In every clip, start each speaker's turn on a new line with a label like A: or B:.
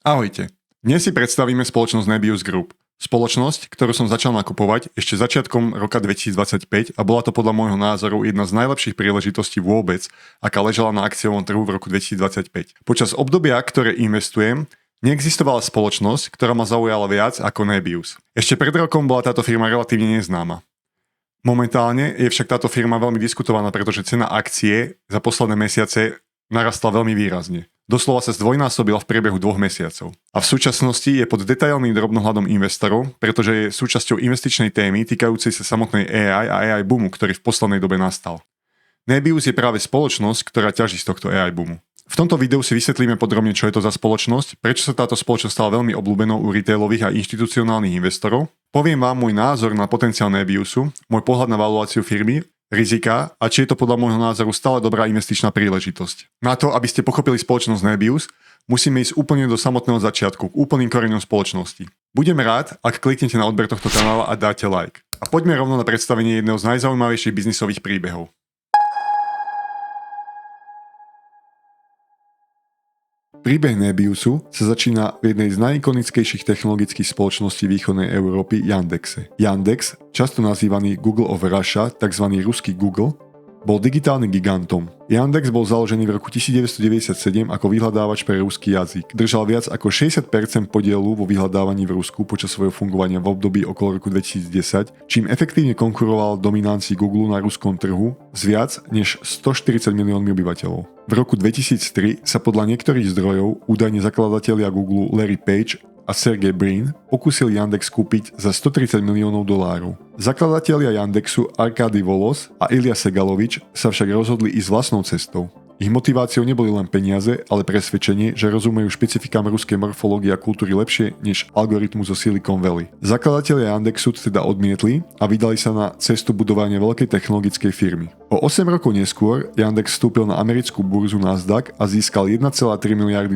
A: Ahojte. Dnes si predstavíme spoločnosť Nebius Group. Spoločnosť, ktorú som začal nakupovať ešte začiatkom roka 2025 a bola to podľa môjho názoru jedna z najlepších príležitostí vôbec, aká ležala na akciovom trhu v roku 2025. Počas obdobia, ktoré investujem, neexistovala spoločnosť, ktorá ma zaujala viac ako Nebius. Ešte pred rokom bola táto firma relatívne neznáma. Momentálne je však táto firma veľmi diskutovaná, pretože cena akcie za posledné mesiace narastla veľmi výrazne. Doslova sa zdvojnásobila v priebehu 2 mesiacov. A v súčasnosti je pod detailným drobnohľadom investorov, pretože je súčasťou investičnej témy týkajúcej sa samotnej AI a AI boomu, ktorý v poslednej dobe nastal. Nebius je práve spoločnosť, ktorá ťaží z tohto AI boomu. V tomto videu si vysvetlíme podrobne, čo je to za spoločnosť, prečo sa táto spoločnosť stala veľmi obľúbenou u retailových a inštitucionálnych investorov. Poviem vám môj názor na potenciál Nebiusu, môj pohľad na valuáciu firmy, rizika a či je to podľa môjho názoru stále dobrá investičná príležitosť. Na to, aby ste pochopili spoločnosť Nebius, musíme ísť úplne do samotného začiatku, k úplným koreňom spoločnosti. Budem rád, ak kliknete na odber tohto kanála a dáte like. A poďme rovno na predstavenie jedného z najzaujímavejších biznisových príbehov. Príbeh Nebiusu sa začína v jednej z najikonickejších technologických spoločností východnej Európy, Yandexe. Yandex, často nazývaný Google of Russia, tzv. Ruský Google, bol digitálnym gigantom. Yandex bol založený v roku 1997 ako vyhľadávač pre ruský jazyk. Držal viac ako 60% podielu vo vyhľadávaní v Rusku počas svojho fungovania v období okolo roku 2010, čím efektívne konkuroval dominancii Google na ruskom trhu s viac než 140 miliónmi obyvateľov. V roku 2003 sa podľa niektorých zdrojov údajne zakladatelia Google Larry Page a Sergey Brin pokúsili Yandex kúpiť za $130 miliónov. Zakladatelia Yandexu Arkady Volos a Ilya Segalovič sa však rozhodli ísť vlastnou cestou. Ich motiváciou neboli len peniaze, ale presvedčenie, že rozumejú špecifikám ruskej morfológie a kultúry lepšie než algoritmus zo Silicon Valley. Zakladatelia Yandexu teda odmietli a vydali sa na cestu budovania veľkej technologickej firmy. O 8 rokov neskôr Yandex vstúpil na americkú burzu Nasdaq a získal $1,3 miliardy.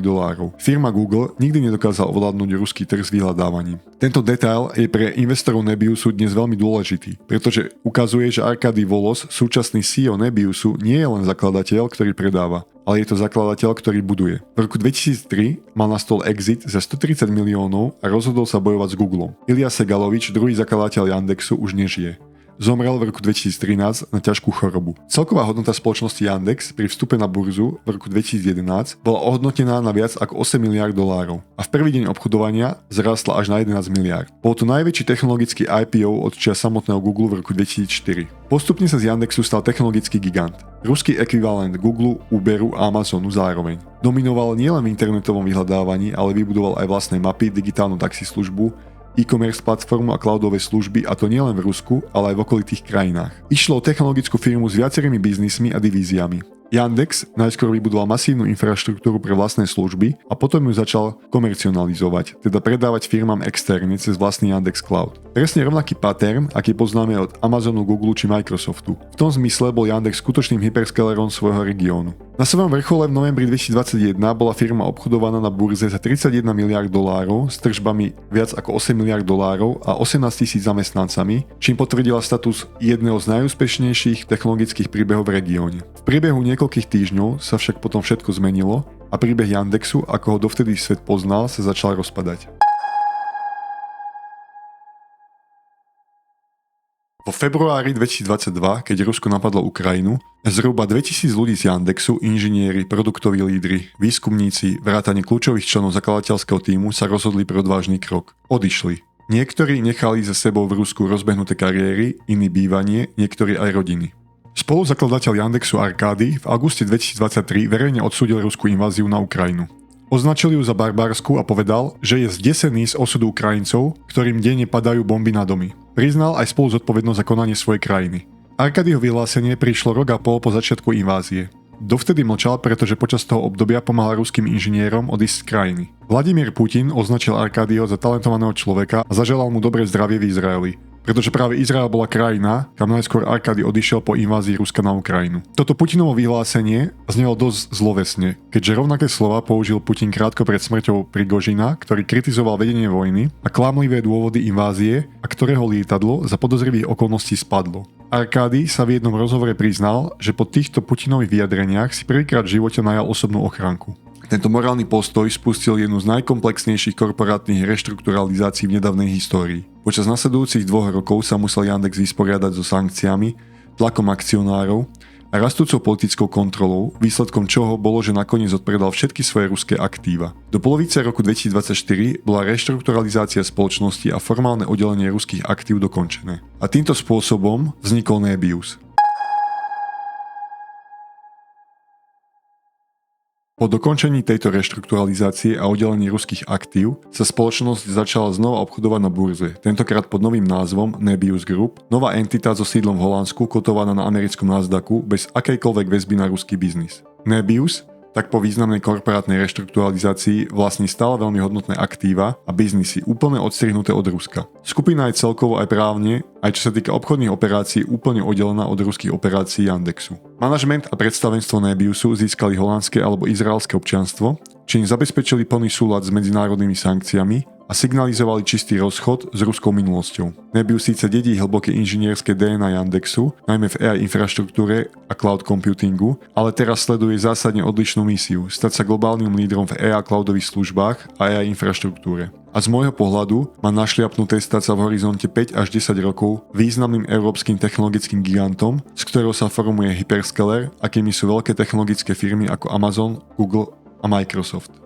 A: Firma Google nikdy nedokázala ovládnuť ruský trh s vyhľadávaním. Tento detail je pre investorov Nebiusu dnes veľmi dôležitý, pretože ukazuje, že Arkady Volos, súčasný CEO Nebiusu, nie je len zakladateľ, ktorý predáva, ale je to zakladateľ, ktorý buduje. V roku 2003 mal na stôl exit za 130 miliónov a rozhodol sa bojovať s Googlom. Ilya Segalovič, druhý zakladateľ Yandexu, už nežije. Zomrel v roku 2013 na ťažkú chorobu. Celková hodnota spoločnosti Yandex pri vstupe na burzu v roku 2011 bola ohodnotená na viac ako $8 miliárd a v prvý deň obchodovania zrástla až na 11 miliárd. Bol to najväčší technologický IPO od čias samotného Google v roku 2004. Postupne sa z Yandexu stal technologický gigant. Ruský ekvivalent Google, Uberu a Amazonu zároveň. Dominoval nielen v internetovom vyhľadávaní, ale vybudoval aj vlastné mapy, digitálnu taxislužbu, e-commerce platformu a cloudové služby, a to nielen v Rusku, ale aj v okolitých krajinách. Išlo o technologickú firmu s viacerými biznismi a divíziami. Yandex najskôr vybudoval masívnu infraštruktúru pre vlastné služby a potom ju začal komercionalizovať, teda predávať firmám externe cez vlastný Yandex Cloud. Presne rovnaký pattern, aký poznáme od Amazonu, Google či Microsoftu. V tom zmysle bol Yandex skutočným hyperscalerom svojho regiónu. Na svojom vrchole v novembri 2021 bola firma obchodovaná na burze za $31 miliárd s tržbami viac ako $8 miliárd a 18 000 zamestnancami, čím potvrdila status jedného z najúspešnejších technologických príbehov v regióne. V priebehu niekoľkých týždňov sa však potom všetko zmenilo a príbeh Yandexu, ako ho dovtedy svet poznal, sa začal rozpadať. Vo februári 2022, keď Rusko napadlo Ukrajinu, zhruba 2000 ľudí z Yandexu, inžinieri, produktoví lídri, výskumníci, vrátane kľúčových členov zakladateľského tímu sa rozhodli pre odvážny krok. Odišli. Niektorí nechali za sebou v Rusku rozbehnuté kariéry, iní bývanie, niektorí aj rodiny. Spoluzakladateľ Yandexu Arkady v auguste 2023 verejne odsúdil ruskú inváziu na Ukrajinu. Označil ju za barbársku a povedal, že je zdesený z osudu Ukrajincov, ktorým denne padajú bomby na domy. Priznal aj spolu zodpovednosť za konanie svojej krajiny. Arkadyho vyhlásenie prišlo rok a pol po začiatku invázie. Dovtedy mlčal, pretože počas toho obdobia pomáhal ruským inžinierom odísť z krajiny. Vladimír Putin označil Arkadyho za talentovaného človeka a zaželal mu dobré zdravie v Izraeli. Pretože práve Izrael bola krajina, kam najskôr Arkady odišiel po invázii Ruska na Ukrajinu. Toto Putinovo vyhlásenie znelo dosť zlovesne, keďže rovnaké slova použil Putin krátko pred smrťou Prigožina, ktorý kritizoval vedenie vojny a klamlivé dôvody invázie a ktorého lietadlo za podozrivých okolností spadlo. Arkady sa v jednom rozhovore priznal, že po týchto Putinových vyjadreniach si prvýkrát v živote najal osobnú ochránku. Tento morálny postoj spustil jednu z najkomplexnejších korporátnych reštrukturalizácií v nedávnej histórii. Počas nasledujúcich 2 rokov sa musel Yandex vysporiadať so sankciami, tlakom akcionárov a rastúcou politickou kontrolou, výsledkom čoho bolo, že nakoniec odpredal všetky svoje ruské aktíva. Do polovice roku 2024 bola reštrukturalizácia spoločnosti a formálne oddelenie ruských aktív dokončené. A týmto spôsobom vznikol Nebius. Po dokončení tejto reštrukturalizácie a oddelení ruských aktív sa spoločnosť začala znova obchodovať na burze, tentokrát pod novým názvom Nebius Group, nová entita so sídlom v Holandsku kotovaná na americkom Nasdaqu bez akejkoľvek väzby na ruský biznis. Nebius tak po významnej korporátnej reštrukturalizácii vlastní stále veľmi hodnotné aktíva a biznisy úplne odstrihnuté od Ruska. Skupina je celkovo aj právne, aj čo sa týka obchodných operácií, úplne oddelená od ruských operácií Yandexu. Manažment a predstavenstvo Nebiusu získali holandské alebo izraelské občianstvo, čím zabezpečili plný súlad s medzinárodnými sankciami a signalizovali čistý rozchod s ruskou minulosťou. Nebius síce dedí hlboké inžinierské DNA Yandexu, najmä v AI infraštruktúre a cloud computingu, ale teraz sleduje zásadne odlišnú misiu, stať sa globálnym lídrom v AI cloudových službách a AI infraštruktúre. A z môjho pohľadu má našliapnuté stať sa v horizonte 5 až 10 rokov významným európskym technologickým gigantom, z ktorého sa formuje hyperscaler, akými sú veľké technologické firmy ako Amazon, Google a Microsoft.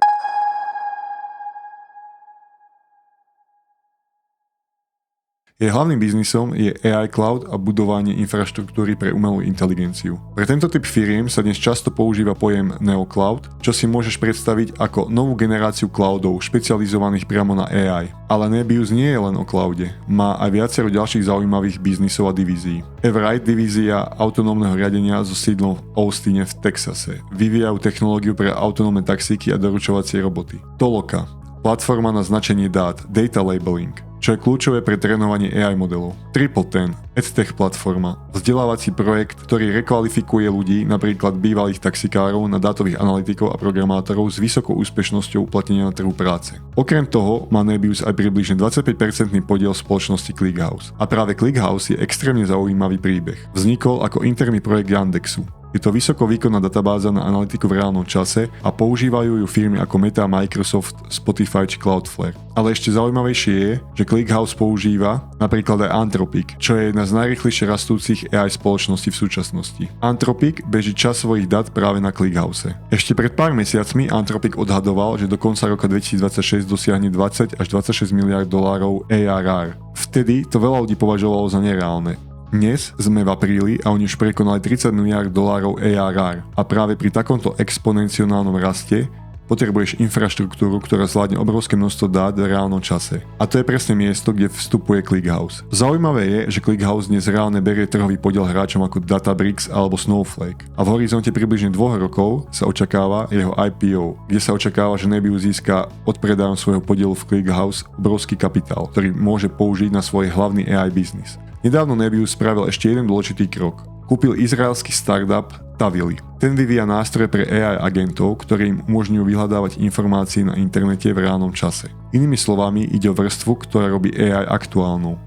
A: Jej hlavným biznisom je AI Cloud a budovanie infraštruktúry pre umelú inteligenciu. Pre tento typ firiem sa dnes často používa pojem NeoCloud, čo si môžeš predstaviť ako novú generáciu cloudov špecializovaných priamo na AI. Ale Nebius nie je len o cloude, má aj viacero ďalších zaujímavých biznisov a divízií. Everite, divízia autonómneho riadenia so sídlom v Austine v Texase, vyvíjajú technológiu pre autonómne taxíky a doručovacie roboty. Toloka, platforma na značenie dát, data labeling, čo je kľúčové pre trénovanie AI modelov. TripleTen, EdTech platforma, vzdelávací projekt, ktorý rekvalifikuje ľudí, napríklad bývalých taxikárov, na dátových analytikov a programátorov s vysokou úspešnosťou uplatnenia na trhu práce. Okrem toho má Nebius aj približne 25% podiel spoločnosti ClickHouse. A práve ClickHouse je extrémne zaujímavý príbeh. Vznikol ako interný projekt Yandexu. Je to vysoko výkonná databáza na analytiku v reálnom čase a používajú ju firmy ako Meta, Microsoft, Spotify či Cloudflare. Ale ešte zaujímavejšie je, že ClickHouse používa napríklad aj Anthropic, čo je jedna z najrýchlejšie rastúcich AI spoločností v súčasnosti. Anthropic beží čas svojich dát práve na ClickHouse. Ešte pred pár mesiacmi Anthropic odhadoval, že do konca roka 2026 dosiahne 20 až 26 miliard dolárov ARR. Vtedy to veľa ľudí považovalo za nereálne. Dnes sme v apríli a oni už prekonali 30 miliárd dolárov ARR a práve pri takomto exponenciálnom raste potrebuješ infraštruktúru, ktorá zvládne obrovské množstvo dát v reálnom čase. A to je presne miesto, kde vstupuje ClickHouse. Zaujímavé je, že ClickHouse dnes reálne berie trhový podiel hráčom ako Databricks alebo Snowflake. A v horizonte približne 2 rokov sa očakáva jeho IPO, kde sa očakáva, že Nebius získa odpredajom svojho podielu v ClickHouse obrovský kapitál, ktorý môže použiť na svoj hlavný AI biznis. Nedávno Nebius spravil ešte jeden dôležitý krok. Kúpil izraelský startup Tavily. Ten vyvíja nástroje pre AI agentov, ktoré im umožňujú vyhľadávať informácie na internete v reálnom čase. Inými slovami, ide o vrstvu, ktorá robí AI aktuálnou.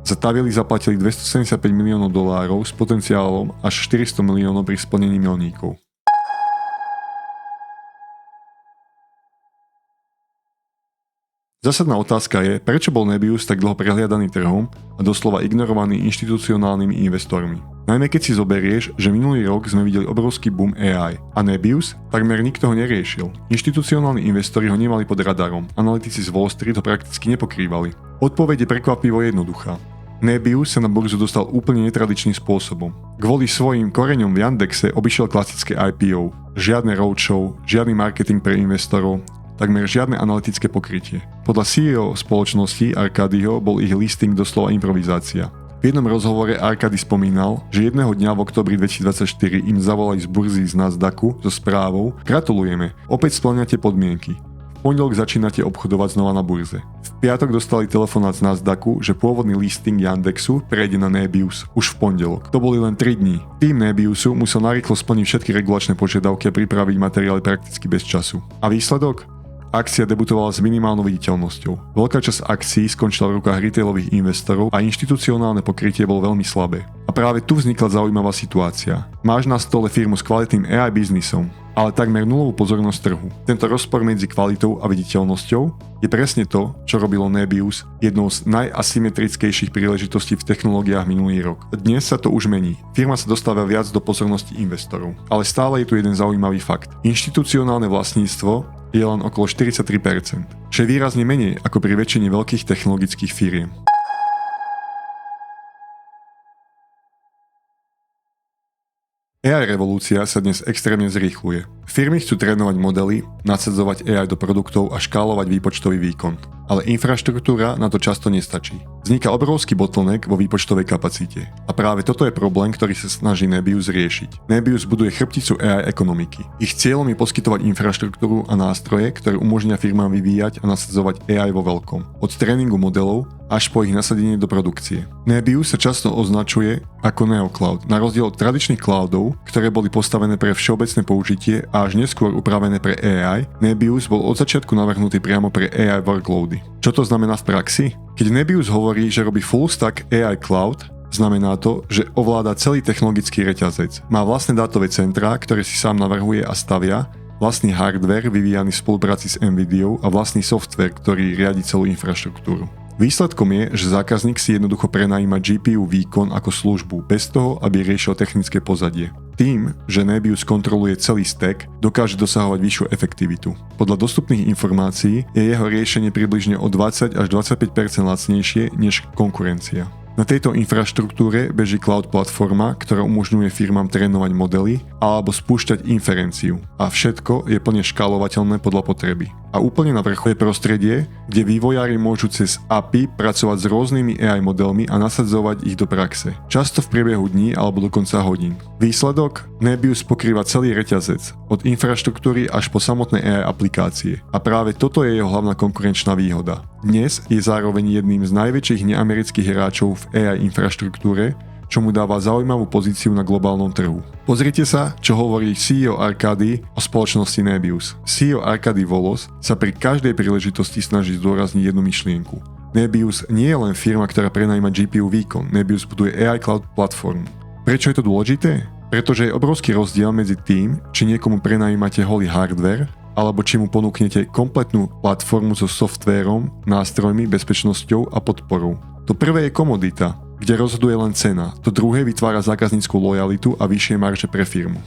A: Za Tavily zaplatili $275 miliónov s potenciálom až 400 miliónov pri splnení milníkov. Zásadná otázka je, prečo bol Nebius tak dlho prehliadaný trhom a doslova ignorovaný inštitucionálnymi investormi. Najmä keď si zoberieš, že minulý rok sme videli obrovský boom AI a Nebius takmer nikto ho neriešil. Inštitucionálni investori ho nemali pod radarom, analytici z Wall Street ho prakticky nepokrývali. Odpoveď je prekvapivo jednoduchá. Nebius sa na burzu dostal úplne netradičným spôsobom. Kvôli svojim koreňom v Yandexe obišiel klasické IPO, žiadne roadshow, žiadny marketing pre investorov, takmer žiadne analytické pokrytie. Podľa CEO spoločnosti Arcadieho bol ich listing doslova improvizácia. V jednom rozhovore Arcady spomínal, že jedného dňa v októbri 2024 im zavolali z burzy z Nasdaqu so správou: Gratulujeme, opäť spĺňate podmienky. V pondelok začínate obchodovať znova na burze. V piatok dostali telefonát z Nasdaqu, že pôvodný listing Yandexu prejde na Nebius už v pondelok. To boli len 3 dní. Tým Nebiusu musel narýchlo splniť všetky regulačné požiadavky a pripraviť materiály prakticky bez času. A výsledok? akcia debutovala s minimálnou viditeľnosťou. Veľká časť akcií skončila v rukách retailových investorov a inštitucionálne pokrytie bolo veľmi slabé. A práve tu vznikla zaujímavá situácia. Máš na stole firmu s kvalitným AI biznisom, ale takmer nulovú pozornosť trhu. Tento rozpor medzi kvalitou a viditeľnosťou je presne to, čo robilo Nebius jednou z najasymetrickejších príležitostí v technológiách minulý rok. Dnes sa to už mení. Firma sa dostáva viac do pozornosti investorov. Ale stále je tu jeden zaujímavý fakt. Inštitucionálne vlastníctvo je len okolo 43%, čo je výrazne menej ako pri väčšine veľkých technologických firiem. AI revolúcia sa dnes extrémne zrýchluje. Firmy chcú trénovať modely, nasadzovať AI do produktov a škálovať výpočtový výkon. Ale infraštruktúra na to často nestačí. Vzniká obrovský bottleneck vo výpočtovej kapacite. A práve toto je problém, ktorý sa snaží Nebius riešiť. Nebius buduje chrbticu AI ekonomiky. Ich cieľom je poskytovať infraštruktúru a nástroje, ktoré umožnia firmám vyvíjať a nasadzovať AI vo veľkom. Od tréningu modelov až po ich nasadenie do produkcie. Nebius sa často označuje ako neocloud, na rozdiel od tradičných cloudov, ktoré boli postavené pre všeobecné použitie a až neskôr upravené pre AI. Nebius bol od začiatku navrhnutý priamo pre AI workloady. Čo to znamená v praxi? Keď Nebius hovorí, že robí full stack AI cloud, znamená to, že ovláda celý technologický reťazec. Má vlastné dátové centrá, ktoré si sám navrhuje a stavia, vlastný hardware vyvíjaný v spolupráci s Nvidiou a vlastný software, ktorý riadi celú infraštruktúru. Výsledkom je, že zákazník si jednoducho prenajíma GPU výkon ako službu, bez toho, aby riešil technické pozadie. Tým, že Nebius kontroluje celý stack, dokáže dosahovať vyššiu efektivitu. Podľa dostupných informácií je jeho riešenie približne o 20 až 25% lacnejšie než konkurencia. Na tejto infraštruktúre beží cloud platforma, ktorá umožňuje firmám trénovať modely alebo spúšťať inferenciu. A všetko je plne škálovateľné podľa potreby. A úplne na vrchu je prostredie, kde vývojári môžu cez API pracovať s rôznymi AI modelmi a nasadzovať ich do praxe. Často v priebehu dní alebo dokonca hodín. Výsledok? Nebius pokrýva celý reťazec, od infraštruktúry až po samotné AI aplikácie. A práve toto je jeho hlavná konkurenčná výhoda. Dnes je zároveň jedným z najväčších neamerických hráčov v AI infraštruktúre, čo mu dáva zaujímavú pozíciu na globálnom trhu. Pozrite sa, čo hovorí CEO Arkady o spoločnosti Nebius. CEO Arkady Volos sa pri každej príležitosti snaží zdôrazniť jednu myšlienku. Nebius nie je len firma, ktorá prenajíma GPU výkon. Nebius buduje AI cloud platformu. Prečo je to dôležité? Pretože je obrovský rozdiel medzi tým, či niekomu prenajímate holý hardware, alebo či mu ponúknete kompletnú platformu so softvérom, nástrojmi, bezpečnosťou a podporou. To prvé je komodita, kde rozhoduje len cena. To druhé vytvára zákaznícku lojalitu a vyššie marže pre firmu.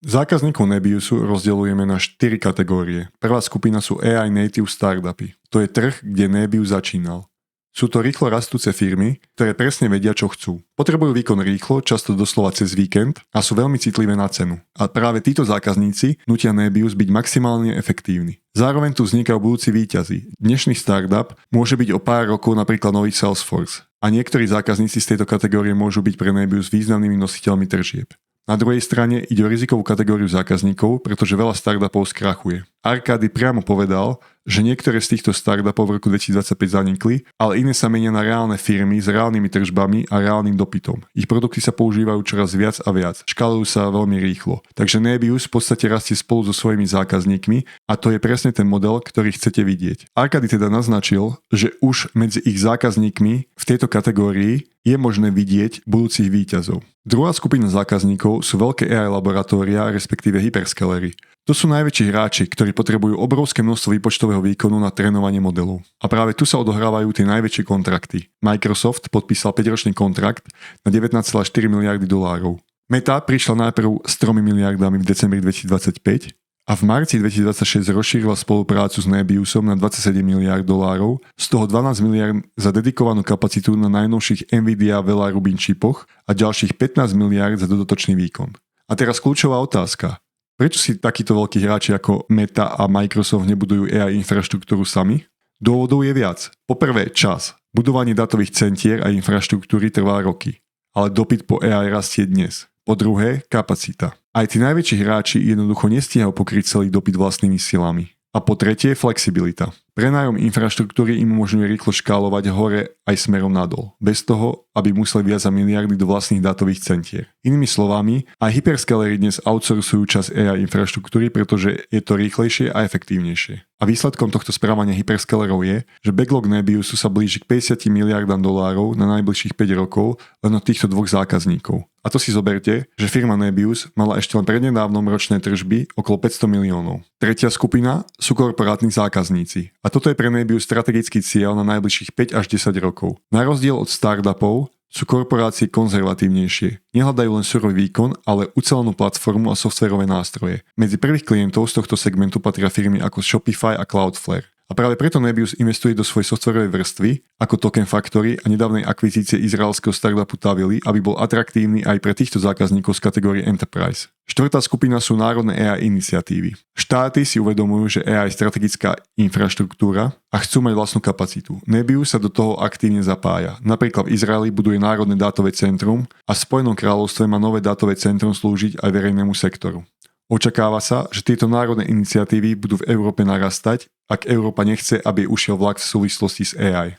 A: Zákazníkov Nebiusu rozdeľujeme na 4 kategórie. Prvá skupina sú AI native startupy. To je trh, kde Nebius začínal. Sú to rýchlo rastúce firmy, ktoré presne vedia, čo chcú. Potrebujú výkon rýchlo, často doslova cez víkend a sú veľmi citlivé na cenu. A práve títo zákazníci nutia Nebius byť maximálne efektívny. Zároveň tu vznikajú budúci víťazi. Dnešný startup môže byť o pár rokov napríklad nový Salesforce. A niektorí zákazníci z tejto kategórie môžu byť pre Nebius významnými nositeľmi tržieb. Na druhej strane ide o rizikovú kategóriu zákazníkov, pretože veľa startupov skrachuje. Arkady priamo povedal, že niektoré z týchto startupov v roku 2025 zanikli, ale iné sa menia na reálne firmy s reálnymi tržbami a reálnym dopytom. Ich produkty sa používajú čoraz viac a viac, škálujú sa veľmi rýchlo. Takže Nebius v podstate rastie spolu so svojimi zákazníkmi a to je presne ten model, ktorý chcete vidieť. Arkady teda naznačil, že už medzi ich zákazníkmi v tejto kategórii je možné vidieť budúcich víťazov. Druhá skupina zákazníkov sú veľké AI laboratória, respektíve hyperscalery. To sú najväčší hráči, ktorí potrebujú obrovské množstvo výpočtového výkonu na trénovanie modelov. A práve tu sa odohrávajú tie najväčšie kontrakty. Microsoft podpísal 5-ročný kontrakt na 19,4 miliardy dolárov. Meta prišla najprv s 3 miliardami v decembri 2025 a v marci 2026 rozšírila spoluprácu s Nebiusom na 27 miliard dolárov, z toho 12 miliard za dedikovanú kapacitu na najnovších Nvidia Vera Rubin čipoch a ďalších 15 miliard za dodatočný výkon. A teraz kľúčová otázka. Prečo si takíto veľkí hráči ako Meta a Microsoft nebudujú AI infraštruktúru sami? Dôvodov je viac. Poprvé čas. Budovanie dátových centier a infraštruktúry trvá roky. Ale dopyt po AI rastie dnes. Po druhé, kapacita. Aj tí najväčší hráči jednoducho nestíhajú pokryť celý dopyt vlastnými silami. A po tretie, flexibilita. Prenájom infraštruktúry im umožňuje rýchlo škálovať hore aj smerom nadol, bez toho, aby museli viazať miliardy do vlastných dátových centier. Inými slovami, aj hyperscalery dnes outsourcujú časť AI infraštruktúry, pretože je to rýchlejšie a efektívnejšie. A výsledkom tohto správania hyperscalerov je, že backlog Nebiusu sa blíži k 50 miliardám dolárov na najbližších 5 rokov len od týchto dvoch zákazníkov. A to si zoberte, že firma Nebius mala ešte len prednedávnom ročné tržby okolo 500 miliónov. Tretia skupina sú korporátni zákazníci. A toto je pre Nebius strategický cieľ na najbližších 5 až 10 rokov. Na rozdiel od startupov sú korporácie konzervatívnejšie. Nehľadajú len surový výkon, ale ucelenú platformu a softverové nástroje. Medzi prvých klientov z tohto segmentu patria firmy ako Shopify a Cloudflare. A práve preto Nebius investuje do svojej softwarovej vrstvy, ako Token Factory a nedávnej akvizície izraelského startupu Tavily, aby bol atraktívny aj pre týchto zákazníkov z kategórie Enterprise. Štvrtá skupina sú národné AI iniciatívy. Štáty si uvedomujú, že AI je strategická infraštruktúra a chcú mať vlastnú kapacitu. Nebius sa do toho aktívne zapája. Napríklad v Izraeli buduje národné dátové centrum a v Spojenom kráľovstve má nové dátové centrum slúžiť aj verejnému sektoru. Očakáva sa, že tieto národné iniciatívy budú v Európe narastať, ak Európa nechce, aby ušiel vlak v súvislosti s AI.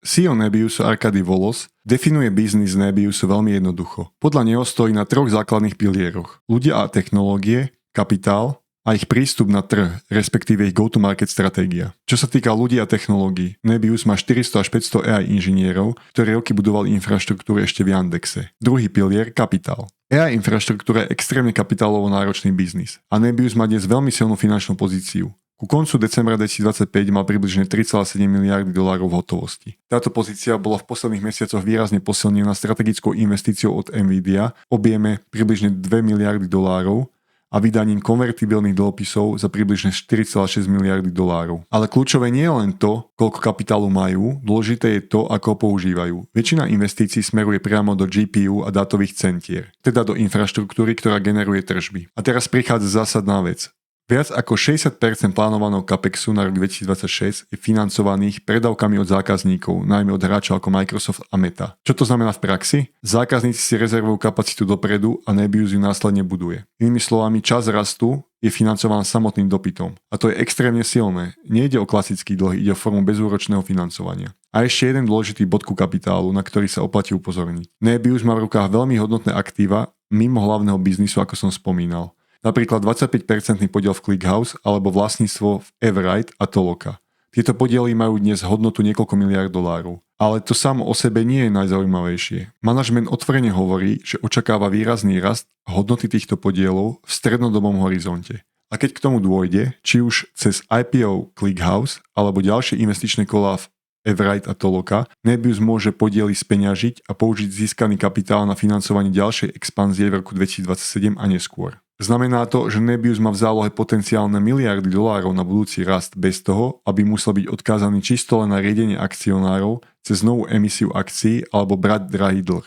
A: CEO Nebiusu Arkady Volos definuje biznis Nebiusu veľmi jednoducho. Podľa neho stojí na 3 základných pilieroch. Ľudia a technológie, kapitál a ich prístup na trh, respektíve ich go-to-market stratégia. Čo sa týka ľudí a technológií, Nebius má 400 až 500 AI inžinierov, ktorí roky budovali infraštruktúru ešte v Yandexe. Druhý pilier, kapitál. AI infraštruktúra je extrémne kapitálovo náročný biznis a Nebius má dnes veľmi silnú finančnú pozíciu. Ku koncu decembra 2025 mal približne 3,7 miliardy dolárov v hotovosti. Táto pozícia bola v posledných mesiacoch výrazne posilnená strategickou investíciou od Nvidia v objeme približne 2 miliardy dolárov a vydaním konvertibilných dlhopisov za približne 4,6 miliardy dolárov. Ale kľúčové nie je len to, koľko kapitálu majú, dôležité je to, ako ho používajú. Väčšina investícií smeruje priamo do GPU a dátových centier, teda do infraštruktúry, ktorá generuje tržby. A teraz prichádza zásadná vec. Viac ako 60% plánovaného CAPEXu na rok 2026 je financovaných predávkami od zákazníkov, najmä od hráčov ako Microsoft a Meta. Čo to znamená v praxi? Zákazníci si rezervujú kapacitu dopredu a Nebius ju následne buduje. Inými slovami, časť rastu je financovaná samotným dopytom. A to je extrémne silné. Nejde o klasický dlh, ide o formu bezúročného financovania. A ešte jeden dôležitý bod ku kapitálu, na ktorý sa oplatí upozorniť. Nebius má v rukách veľmi hodnotné aktíva mimo hlavného biznisu, ako som spomínal. Napríklad 25% podiel v ClickHouse alebo vlastníctvo v Everite a Toloka. Tieto podiely majú dnes hodnotu niekoľko miliárd dolárov. Ale to samo o sebe nie je najzaujímavejšie. Manažment otvorene hovorí, že očakáva výrazný rast hodnoty týchto podielov v strednodobom horizonte. A keď k tomu dôjde, či už cez IPO ClickHouse alebo ďalšie investičné kolá v Everite a Toloka, Nebius môže podiely speňažiť a použiť získaný kapitál na financovanie ďalšej expanzie v roku 2027 a neskôr. Znamená to, že Nebius má v zálohe potenciálne miliardy dolárov na budúci rast bez toho, aby musel byť odkázaný čisto len na riadenie akcionárov cez novú emisiu akcií alebo brať drahý dlh.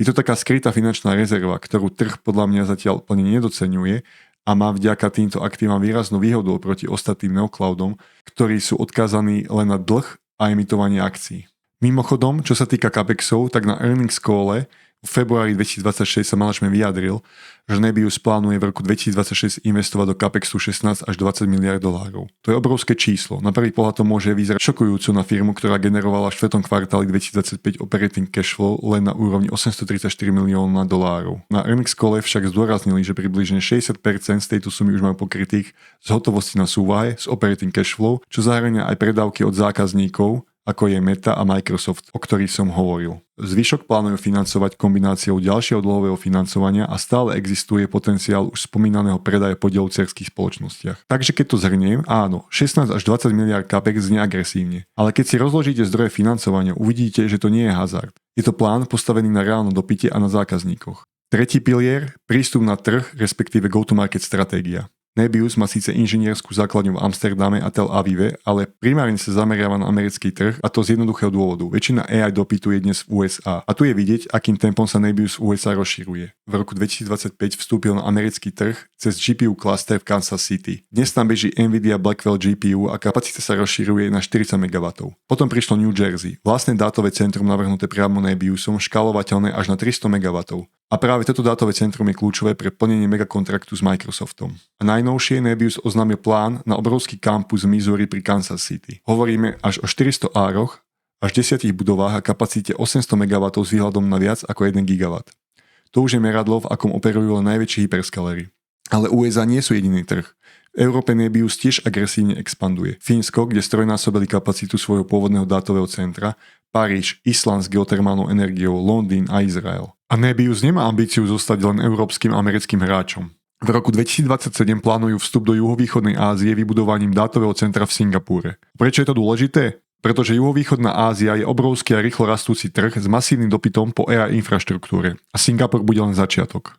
A: Je to taká skrytá finančná rezerva, ktorú trh podľa mňa zatiaľ plne nedoceňuje a má vďaka týmto aktívam výraznú výhodu oproti ostatným neocloudom, ktorí sú odkázaní len na dlh a emitovanie akcií. Mimochodom, čo sa týka CAPEXov, tak na earnings call v februári 2026 sa manažment vyjadril, že Nebius plánuje v roku 2026 investovať do CAPEXu 16 až 20 miliard dolárov. To je obrovské číslo. Na prvý pohľad to môže vyzerať šokujúco na firmu, ktorá generovala v 4. kvartáli 2025 operating cash flow len na úrovni 834 miliónov dolárov. Na earnings call však zdôraznili, že približne 60% z tejto sumy už majú pokrytých z hotovosti na súvahe z operating cash flow, čo zahŕňa aj predávky od zákazníkov, ako je Meta a Microsoft, o ktorých som hovoril. Zvyšok plánujú financovať kombináciou ďalšieho dlhového financovania a stále existuje potenciál už spomínaného predaja podielov v dcérskych spoločnostiach. Takže keď to zhrniem, áno, 16 až 20 miliard CAPEX znie agresívne, ale keď si rozložíte zdroje financovania, uvidíte, že to nie je hazard. Je to plán postavený na reálnom dopyte a na zákazníkoch. Tretí pilier, prístup na trh, respektíve go-to-market stratégia. Nebius má síce inžinierskú základňu v Amsterdame a Tel Avive, ale primárne sa zameriava na americký trh a to z jednoduchého dôvodu. Väčšina AI dopytu je dnes v USA. A tu je vidieť, akým tempom sa Nebius v USA rozširuje. V roku 2025 vstúpil na americký trh cez GPU cluster v Kansas City. Dnes tam beží Nvidia Blackwell GPU a kapacita sa rozširuje na 40 MW. Potom prišlo New Jersey, vlastné dátové centrum navrhnuté priamo Nebiusom, škálovateľné až na 300 MW. A A práve toto dátové centrum je kľúčové pre plnenie megakontraktu s Microsoftom. A najnovšie Nebius oznámil plán na obrovský kampus v Missouri pri Kansas City. Hovoríme až o 400 ároch, až 10 budovách a kapacite 800 MW s výhľadom na viac ako 1 GW. To už je meradlo, v akom operujú len najväčší hyperskalery. Ale USA nie sú jediný trh. V Európe Nebius tiež agresívne expanduje. Fínsko, kde strojnásobili kapacitu svojho pôvodného dátového centra, Paríž, Island s geotermálnou energiou, Londýn a Izrael. A Nebius nemá ambíciu zostať len európskym a americkým hráčom. V roku 2027 plánujú vstup do juhovýchodnej Ázie vybudovaním dátového centra v Singapúre. Prečo je to dôležité? Pretože juhovýchodná Ázia je obrovský a rýchlo rastúci trh s masívnym dopytom po AI infraštruktúre. A Singapur bude len začiatok.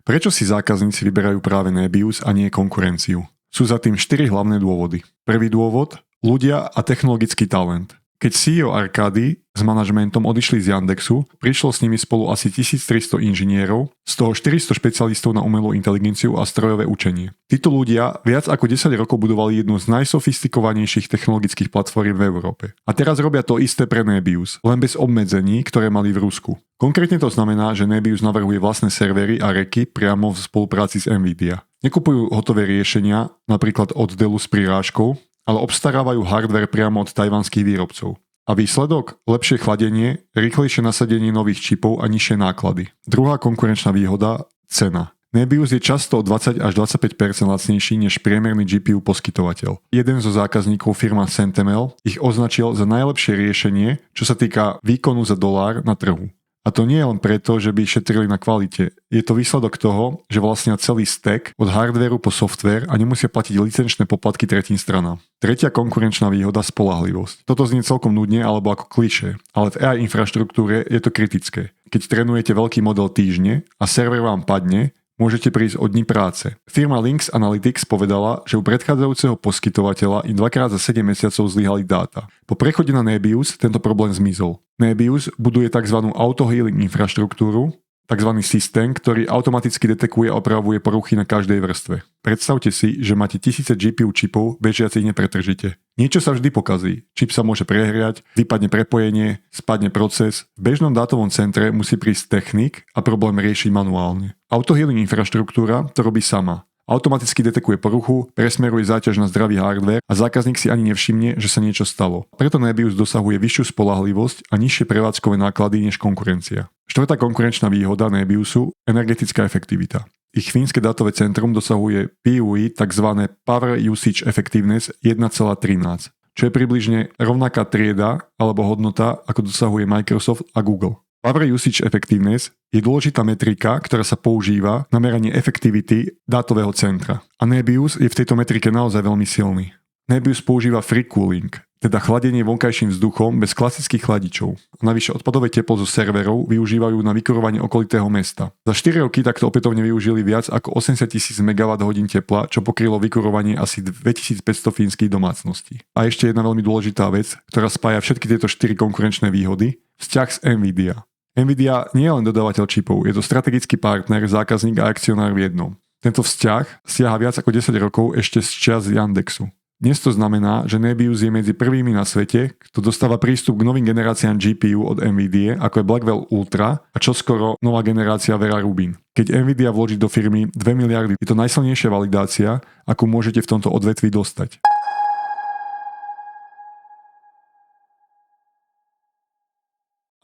A: Prečo si zákazníci vyberajú práve Nebius a nie konkurenciu? Sú za tým 4 hlavné dôvody. Prvý dôvod, ľudia a technologický talent. Keď CEO Arcady s manažmentom odišli z Yandexu, prišlo s nimi spolu asi 1300 inžinierov, z toho 400 špecialistov na umelú inteligenciu a strojové učenie. Títo ľudia viac ako 10 rokov budovali jednu z najsofistikovanejších technologických platform v Európe. A teraz robia to isté pre Nebius, len bez obmedzení, ktoré mali v Rusku. Konkrétne to znamená, že Nebius navrhuje vlastné servery a reky priamo v spolupráci s Nvidia. Nekupujú hotové riešenia, napríklad od Dellu s prirážkou, ale obstarávajú hardware priamo od tajvanských výrobcov. A výsledok? Lepšie chladenie, rýchlejšie nasadenie nových čipov a nižšie náklady. Druhá konkurenčná výhoda – cena. Nebius je často 20 až 25% lacnejší než priemerný GPU poskytovateľ. Jeden zo zákazníkov, firma Centemel, ich označil za najlepšie riešenie, čo sa týka výkonu za $1 na trhu. A to nie je len preto, že by šetrili na kvalite. Je to výsledok toho, že vlastnia celý stack od hardvéru po software a nemusia platiť licenčné poplatky tretím stranám. Tretia konkurenčná výhoda – spoľahlivosť. Toto znie celkom nudne alebo ako klišé, ale v AI infraštruktúre je to kritické. Keď trénujete veľký model týždne a server vám padne, môžete prísť o dni práce. Firma Lynx Analytics povedala, že u predchádzajúceho poskytovateľa im 2x za 7 mesiacov zlyhali dáta. Po prechode na Nebius tento problém zmizol. Nebius buduje tzv. Auto-healing infraštruktúru, tzv. Systém, ktorý automaticky detekuje a opravuje poruchy na každej vrstve. Predstavte si, že máte tisíce GPU čipov, bežiacich nepretržite. Niečo sa vždy pokazí. Čip sa môže prehriať, vypadne prepojenie, spadne proces. V bežnom dátovom centre musí prísť technik a problém rieši manuálne. Auto-healing infraštruktúra to robí sama. Automaticky detekuje poruchu, presmeruje záťaž na zdravý hardware a zákazník si ani nevšimne, že sa niečo stalo. Preto Nebius dosahuje vyššiu spoľahlivosť a nižšie prevádzkové náklady než konkurencia. Štvrtá konkurenčná výhoda Nebiusu – energetická efektivita. Ich fínske dátové centrum dosahuje PUE, tzv. Power Usage Effectiveness 1,13, čo je približne rovnaká trieda alebo hodnota, ako dosahuje Microsoft a Google. Power Usage Effectiveness je dôležitá metrika, ktorá sa používa na meranie efektivity dátového centra. A Nebius je v tejto metrike naozaj veľmi silný. Nebius používa free cooling, teda chladenie vonkajším vzduchom bez klasických chladičov. A navyše odpadové teplo zo serverov využívajú na vykurovanie okolitého mesta. Za 4 roky takto opätovne využili viac ako 80 000 MWh tepla, čo pokrylo vykurovanie asi 2500 fínskych domácností. A ešte jedna veľmi dôležitá vec, ktorá spája všetky tieto 4 konkurenčné výhody, vzťah s Nvidia. Nvidia nie je len dodávateľ čipov, je to strategický partner, zákazník a akcionár v jednom. Tento vzťah siaha viac ako 10 rokov ešte z čias Yandexu. Dnes to znamená, že Nebius je medzi prvými na svete, kto dostáva prístup k novým generáciám GPU od Nvidia, ako je Blackwell Ultra a čoskoro nová generácia Vera Rubin. Keď Nvidia vloží do firmy 2 miliardy, je to najsilnejšia validácia, akú môžete v tomto odvetví dostať.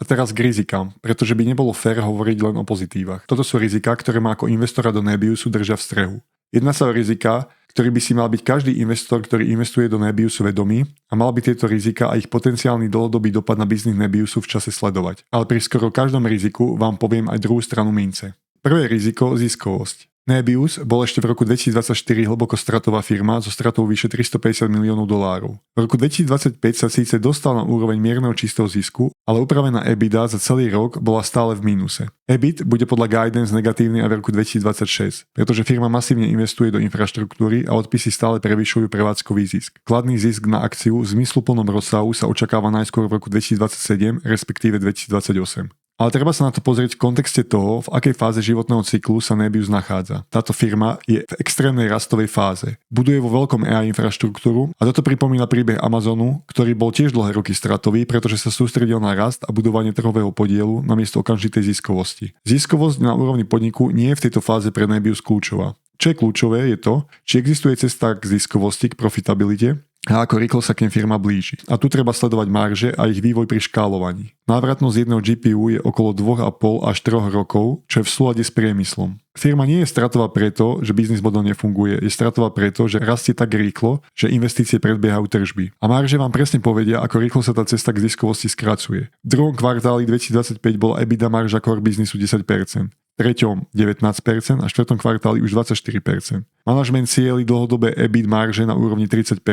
A: A teraz k rizikám, pretože by nebolo fér hovoriť len o pozitívach. Toto sú riziká, ktoré má ako investora do Nebiusu držia v strehu. Jedná sa o rizika, ktorý by si mal byť každý investor, ktorý investuje do Nebiusu vedomý a mal by tieto rizika a ich potenciálny dlhodobý dopad na biznis Nebiusu v čase sledovať. Ale pri skoro každom riziku vám poviem aj druhú stranu mince. Prvé riziko – ziskovosť. Nebius bol ešte v roku 2024 hlboko stratová firma so stratou vyše $350 miliónov. V roku 2025 sa síce dostal na úroveň mierneho čistého zisku, ale upravená EBITDA za celý rok bola stále v mínuse. EBIT bude podľa guidance negatívny aj v roku 2026, pretože firma masívne investuje do infraštruktúry a odpisy stále prevyšujú prevádzkový zisk. Kladný zisk na akciu v zmysluplnom rozsahu sa očakáva najskôr v roku 2027, respektíve 2028. Ale treba sa na to pozrieť v kontexte toho, v akej fáze životného cyklu sa Nebius nachádza. Táto firma je v extrémnej rastovej fáze. Buduje vo veľkom AI infraštruktúru a toto pripomína príbeh Amazonu, ktorý bol tiež dlhé roky stratový, pretože sa sústredil na rast a budovanie trhového podielu namiesto okamžitej ziskovosti. Ziskovosť na úrovni podniku nie je v tejto fáze pre Nebius kľúčová. Čo je kľúčové je to, či existuje cesta k ziskovosti, k profitabilite a ako rýchlo sa k nej firma blíži. A tu treba sledovať marže a ich vývoj pri škálovaní. Návratnosť jedného GPU je okolo 2,5 až 3 rokov, čo je v súlade s priemyslom. Firma nie je stratová preto, že biznis model nefunguje, je stratová preto, že rastie tak rýchlo, že investície predbiehajú tržby. A marže vám presne povedia, ako rýchlo sa tá cesta k ziskovosti skracuje. V druhom kvartáli 2025 bola EBITDA marža core biznisu 10%. treťom 19% a štvrtom kvartáli už 24%. Manažment cieli dlhodobé EBIT marže na úrovni 30%,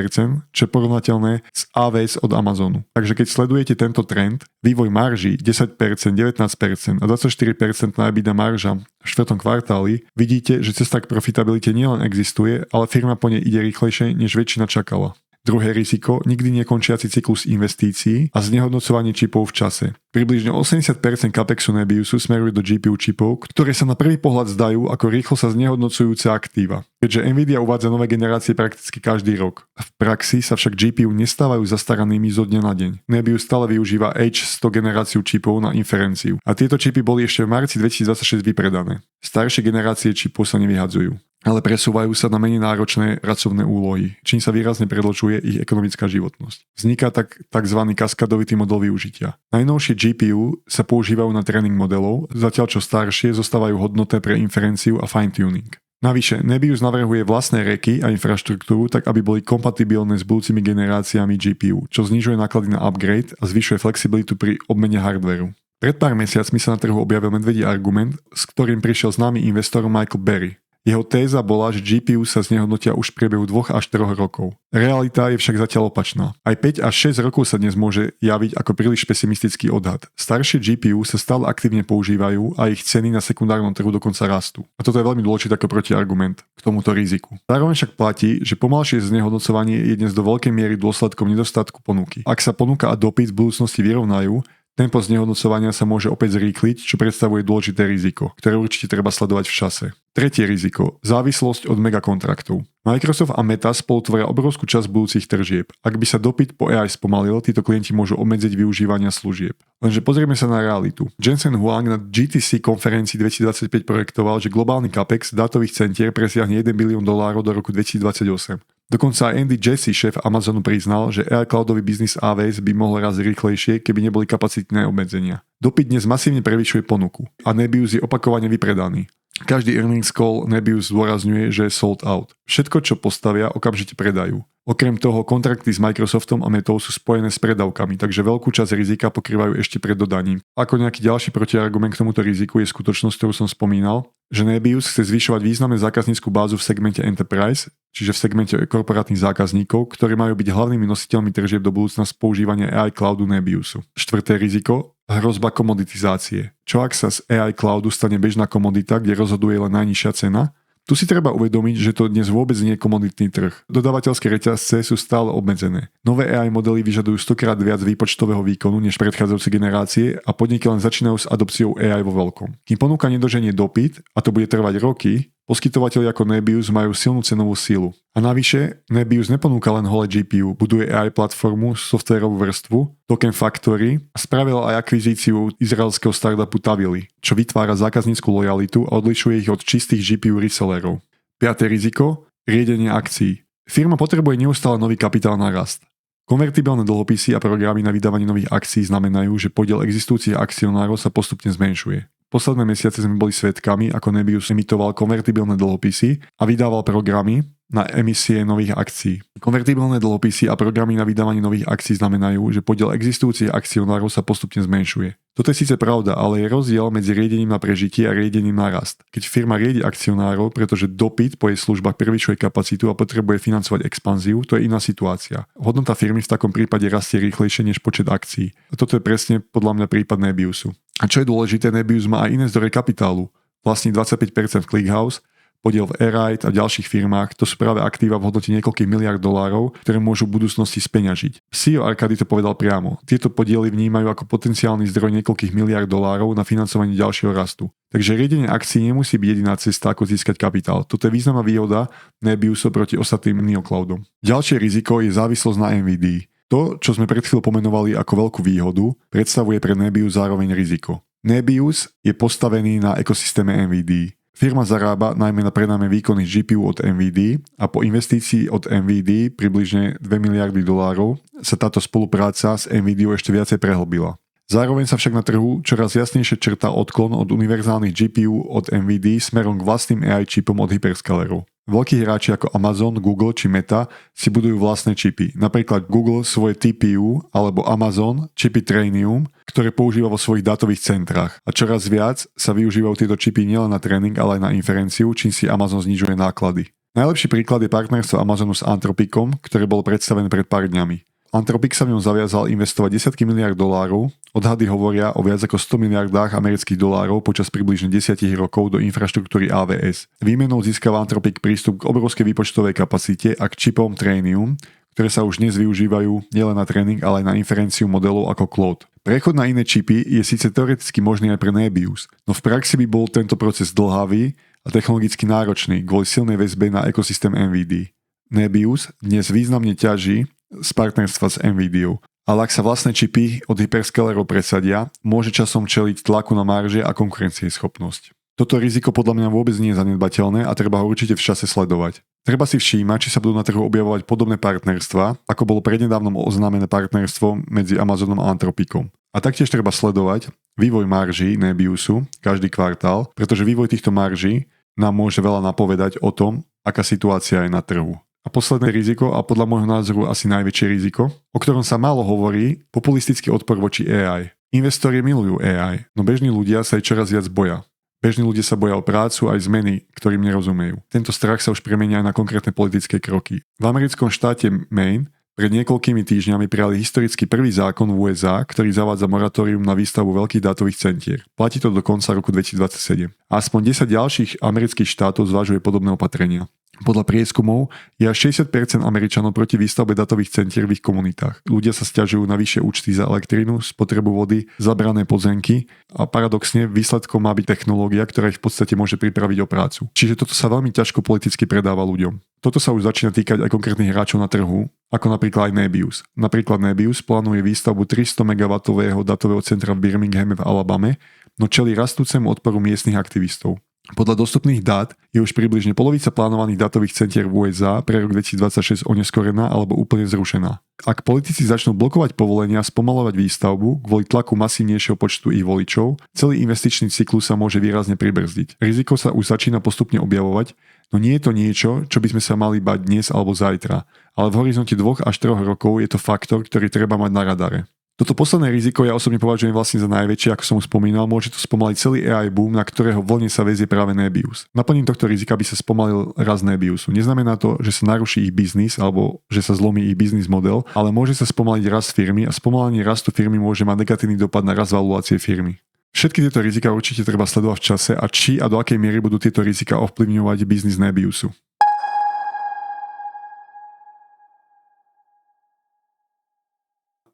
A: čo je porovnateľné s AWS od Amazonu. Takže keď sledujete tento trend, vývoj marží 10%, 19% a 24% na EBITDA marža v štvrtom kvartáli, vidíte, že cesta k profitabilite nielen existuje, ale firma po nej ide rýchlejšie, než väčšina čakala. Druhé riziko, nikdy nekončiaci cyklus investícií a znehodnocovanie čipov v čase. Približne 80% capexu Nebiusu smeruje do GPU čipov, ktoré sa na prvý pohľad zdajú ako rýchlo sa znehodnocujúce aktíva. Keďže Nvidia uvádza nové generácie prakticky každý rok. V praxi sa však GPU nestávajú zastaranými zo dňa na deň. Nebius stále využíva H100 generáciu čipov na inferenciu a tieto čipy boli ešte v marci 2026 vypredané. Staršie generácie čipov sa nevyhadzujú, ale presúvajú sa na menej náročné pracovné úlohy, čím sa výrazne predĺžuje ich ekonomická životnosť. Vzniká tak tzv. Kaskadovitý model využitia. Najnovšie GPU sa používajú na tréning modelov, zatiaľ čo staršie zostávajú hodnotné pre inferenciu a fine-tuning. Navyše, Nebius navrhuje vlastné reky a infraštruktúru tak, aby boli kompatibilné s budúcimi generáciami GPU, čo znižuje náklady na upgrade a zvyšuje flexibilitu pri obmene hardvéru. Pred pár mesiacmi sa na trhu objavil medvedí argument, s ktorým prišiel známy investor Michael Berry. Jeho téza bola, že GPU sa znehodnotia už v priebehu 2 až 3 rokov. Realita je však zatiaľ opačná. Aj 5 až 6 rokov sa dnes môže javiť ako príliš pesimistický odhad. Staršie GPU sa stále aktívne používajú a ich ceny na sekundárnom trhu dokonca rastú. A toto je veľmi dôležitý ako protiargument k tomuto riziku. Zároveň však platí, že pomalšie znehodnocovanie je dnes do veľkej miery dôsledkom nedostatku ponuky. Ak sa ponuka a dopyt v budúcnosti vyrovnajú, tempo znehodnocovania sa môže opäť zrýchliť, čo predstavuje dôležité riziko, ktoré určite treba sledovať v čase. Tretie riziko. Závislosť od megakontraktov. Microsoft a Meta spolu tvoria obrovskú časť budúcich tržieb. Ak by sa dopyt po AI spomalil, títo klienti môžu obmedziť využívania služieb. Lenže pozrieme sa na realitu. Jensen Huang na GTC konferencii 2025 projektoval, že globálny capex dátových centier presiahne $1 bilión do roku 2028. Dokonca aj Andy Jassy, šéf Amazonu, priznal, že AI cloudový biznis AWS by mohol rásť rýchlejšie, keby neboli kapacitné obmedzenia. Dopyt dnes masívne prevyšuje ponuku a Nebius je opakovane vypredaný. Každý earnings call Nebius zdôrazňuje, že je sold out. Všetko, čo postavia, okamžite predajú. Okrem toho, kontrakty s Microsoftom a Metou sú spojené s predávkami, takže veľkú časť rizika pokrývajú ešte pred dodaním. Ako nejaký ďalší protiargument k tomuto riziku je skutočnosť, ktorú som spomínal, že Nebius chce zvyšovať významnú zákaznícku bázu v segmente Enterprise, čiže v segmente korporátnych zákazníkov, ktorí majú byť hlavnými nositeľmi tržieb do budúcna z používania AI cloudu Nebiusu. Štvrté riziko, hrozba komoditizácie. Čo ak sa z AI cloudu stane bežná komodita, kde rozhoduje len najnižšia cena? Tu si treba uvedomiť, že to dnes vôbec nie je komoditný trh. Dodávateľské reťazce sú stále obmedzené. Nové AI modely vyžadujú 100-krát viac výpočtového výkonu než predchádzajúce generácie a podniky len začínajú s adopciou AI vo veľkom. Kým ponuka nedoženie dopyt, a to bude trvať roky, poskytovateľi ako Nebius majú silnú cenovú sílu. A navyše, Nebius neponúka len holé GPU, buduje AI platformu, softvérovú vrstvu, Token Factory a spravil aj akvizíciu izraelského startupu Tavily, čo vytvára zákaznícku lojalitu a odlišuje ich od čistých GPU resellerov. Piaté riziko, riedenie akcií. Firma potrebuje neustále nový kapitál na rast. Konvertibilné dlhopisy a programy na vydávanie nových akcií znamenajú, že podiel existujúcich akcionárov sa postupne zmenšuje. Posledné mesiace sme boli svedkami, ako Nebius emitoval konvertibilné dlhopisy a vydával programy na emisie nových akcií. Konvertibilné dlhopisy a programy na vydávanie nových akcií znamenajú, že podiel existujúcich akcionárov sa postupne zmenšuje. Toto je síce pravda, ale je rozdiel medzi riedením na prežitie a riedením na rast. Keď firma riedi akcionárov, pretože dopyt po jej službách prevyšuje kapacitu a potrebuje financovať expanziu, to je iná situácia. Hodnota firmy v takom prípade rastie rýchlejšie než počet akcií. A toto je presne podľa mňa prípad Nebiusu. A čo je dôležité, Nebius má aj iné zdroje kapitálu. Vlastní 25% v ClickHouse, podiel v Airite a ďalších firmách, to sú práve aktíva v hodnote niekoľkých miliárd dolárov, ktoré môžu v budúcnosti speňažiť. CEO Arkady to povedal priamo. Tieto podiely vnímajú ako potenciálny zdroj niekoľkých miliárd dolárov na financovanie ďalšieho rastu. Takže riadenie akcií nemusí byť jediná cesta, ako získať kapitál. Toto je významná výhoda Nebiusu proti ostatným neocloudom. Ďalšie riziko je závislosť na NVIDII. To, čo sme pred chvíľou pomenovali ako veľkú výhodu, predstavuje pre Nebius zároveň riziko. Nebius je postavený na ekosystéme NVIDII. Firma zarába najmä na prenáme výkonných GPU od NVIDII a po investícii od NVIDII približne 2 miliardy dolárov sa táto spolupráca s NVIDIou ešte viacej prehlbila. Zároveň sa však na trhu čoraz jasnejšie črtá odklon od univerzálnych GPU od NVIDII smerom k vlastným AI čipom od hyperscalerov. Veľkí hráči ako Amazon, Google či Meta si budujú vlastné čipy. Napríklad Google svoje TPU alebo Amazon čipy Trainium, ktoré používa vo svojich dátových centrách. A čoraz viac sa využívajú tieto čipy nielen na tréning, ale aj na inferenciu, čím si Amazon znižuje náklady. Najlepší príklad je partnerstvo Amazonu s Anthropicom, ktoré bolo predstavené pred pár dňami. Anthropic sa v ňom zaviazal investovať desiatky miliárd dolárov, odhady hovoria o viac ako 100 miliardách amerických dolárov počas približne 10 rokov do infraštruktúry AWS. Výmenou získava Anthropic prístup k obrovskej výpočtovej kapacite a k čipom Trainium, ktoré sa už dnes využívajú nielen na tréning, ale aj na inferenciu modelov ako Claude. Prechod na iné čipy je síce teoreticky možný aj pre Nebius, no v praxi by bol tento proces dlhavý a technologicky náročný kvôli silnej väzbe na ekosystém NVIDII. Nebius dnes významne ťaží z partnerstva s NVIDIou. Ale ak sa vlastné čipy od hyperscalerov presadia, môže časom čeliť tlaku na marže a konkurencieschopnosť. Toto riziko podľa mňa vôbec nie je zanedbateľné a treba ho určite v čase sledovať. Treba si všímať, či sa budú na trhu objavovať podobné partnerstvá, ako bolo prednedávnom oznámené partnerstvo medzi Amazonom a Anthropicom. A taktiež treba sledovať vývoj marží Nebiusu každý kvartál, pretože vývoj týchto marží nám môže veľa napovedať o tom, aká situácia je na trhu. A posledné riziko, a podľa môjho názoru asi najväčšie riziko, o ktorom sa málo hovorí, populistický odpor voči AI. Investori milujú AI, no bežní ľudia sa aj čoraz viac boja. Bežní ľudia sa boja o prácu aj zmeny, ktorým nerozumejú. Tento strach sa už premenia aj na konkrétne politické kroky. V americkom štáte Maine pred niekoľkými týždňami prijali historicky prvý zákon v USA, ktorý zavádza moratórium na výstavbu veľkých dátových centier. Platí to do konca roku 2027. A aspoň 10 ďalších amerických štátov zvažuje podobné opatrenia. Podľa prieskumov je až 60% Američanov proti výstavbe datových centier v ich komunitách. Ľudia sa sťažujú na vyššie účty za elektrínu, spotrebu vody, zabrané pozemky a paradoxne výsledkom má byť technológia, ktorá ich v podstate môže pripraviť o prácu. Čiže toto sa veľmi ťažko politicky predáva ľuďom. Toto sa už začína týkať aj konkrétnych hráčov na trhu, ako napríklad aj Nebius. Napríklad Nebius plánuje výstavbu 300 MW datového centra v Birminghame v Alabame, no čelí rastúcemu odporu miestnych aktivistov. Podľa dostupných dát je už približne polovica plánovaných dátových centier v USA pre rok 2026 oneskorená alebo úplne zrušená. Ak politici začnú blokovať povolenia a spomaľovať výstavbu kvôli tlaku masívnejšieho počtu ich voličov, celý investičný cyklus sa môže výrazne pribrzdiť. Riziko sa už začína postupne objavovať, no nie je to niečo, čo by sme sa mali bať dnes alebo zajtra, ale v horizonte 2 až 3 rokov je to faktor, ktorý treba mať na radare. Toto posledné riziko ja osobne považujem vlastne za najväčšie, ako som už spomínal, môže to spomaliť celý AI boom, na ktorého vlne sa väzie práve Nebius. Naplnením tohto rizika by sa spomalil rast Nebiusu. Neznamená to, že sa naruší ich biznis alebo že sa zlomí ich biznis model, ale môže sa spomaliť rast firmy a spomalenie rastu firmy môže mať negatívny dopad na rast valuácie firmy. Všetky tieto rizika určite treba sledovať v čase a či a do akej miery budú tieto rizika ovplyvňovať biznis Nebiusu.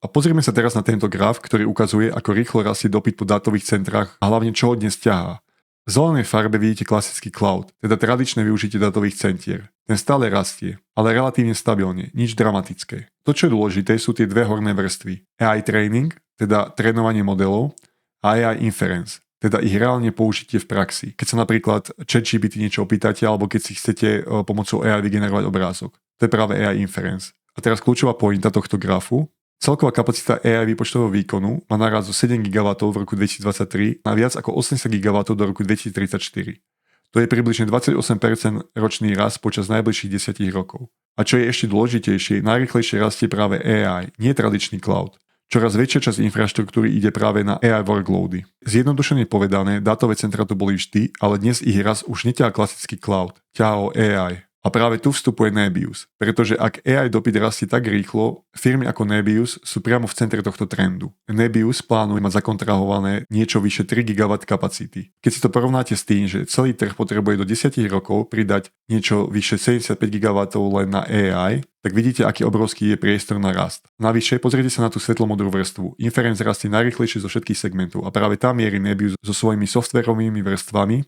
A: A pozrieme sa teraz na tento graf, ktorý ukazuje, ako rýchlo rastie dopyt po dátových centrách a hlavne čo ho dnes ťahá. V zelenej farbe vidíte klasický cloud, teda tradičné využitie dátových centier. Ten stále rastie, ale relatívne stabilne, nič dramatické. To, čo je dôležité, sú tie dve horné vrstvy. AI training, teda trénovanie modelov, a AI inference, teda ich reálne použitie v praxi. Keď sa napríklad ChatGPT niečo opýtate, alebo keď si chcete pomocou AI vygenerovať obrázok. To je práve AI inference. A teraz kľúčová pointa tohto grafu. Celková kapacita AI výpočtového výkonu má narast zo 7 GW v roku 2023 na viac ako 80 GW do roku 2034. To je približne 28% ročný rast počas najbližších 10 rokov. A čo je ešte dôležitejšie, najrýchlejšie rastie práve AI, nie tradičný cloud. Čoraz väčšia časť infraštruktúry ide práve na AI workloady. Zjednodušene povedané, dátové centra to boli vždy, ale dnes ich rast už neťahá klasický cloud, ťahá ho AI. A práve tu vstupuje Nebius, pretože ak AI dopyt rastie tak rýchlo, firmy ako Nebius sú priamo v centre tohto trendu. Nebius plánuje mať zakontrahované niečo vyše 3 GW kapacity. Keď si to porovnáte s tým, že celý trh potrebuje do 10 rokov pridať niečo vyše 75 GW len na AI, tak vidíte, aký obrovský je priestor na rast. Navyše, pozrite sa na tú svetlomodrú vrstvu. Inference rastie najrýchlejšie zo všetkých segmentov a práve tam mierí Nebius so svojimi softverovými vrstvami.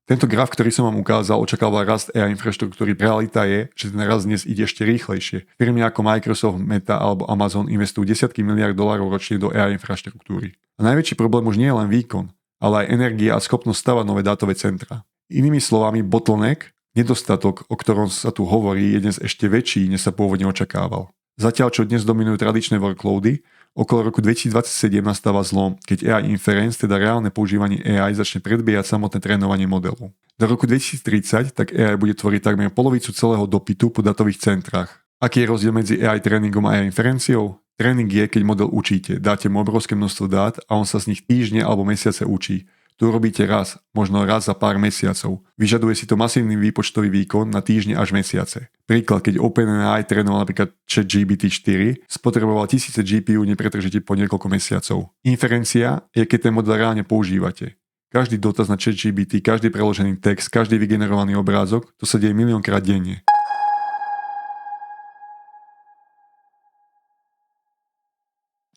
A: Tento graf, ktorý som vám ukázal, očakával rast AI infraštruktúry. Realita je, že ten rast dnes ide ešte rýchlejšie. Firmy ako Microsoft, Meta alebo Amazon investujú desiatky miliárd dolárov ročne do AI infraštruktúry. A najväčší problém už nie je len výkon, ale aj energia a schopnosť stavať nové dátové centra. Inými slovami, bottleneck, nedostatok, o ktorom sa tu hovorí, je dnes ešte väčší, než sa pôvodne očakával. Zatiaľ, čo dnes dominujú tradičné workloady, okolo roku 2027 nastáva zlom, keď AI inference, teda reálne používanie AI, začne predbiehať samotné trénovanie modelov. Do roku 2030 tak AI bude tvoriť takmer polovicu celého dopytu po datových centrách. Aký je rozdiel medzi AI tréningom a AI inferenciou? Tréning je, keď model učíte, dáte mu obrovské množstvo dát a on sa z nich týždne alebo mesiace učí. Tu robíte raz, možno raz za pár mesiacov. Vyžaduje si to masívny výpočtový výkon na týždne až mesiace. Príklad, keď OpenAI trénoval napríklad ChatGPT 4, spotreboval tisíce GPU nepretržite po niekoľko mesiacov. Inferencia je, keď ten model reálne používate. Každý dotaz na ChatGPT, každý preložený text, každý vygenerovaný obrázok, to sa deje miliónkrát denne.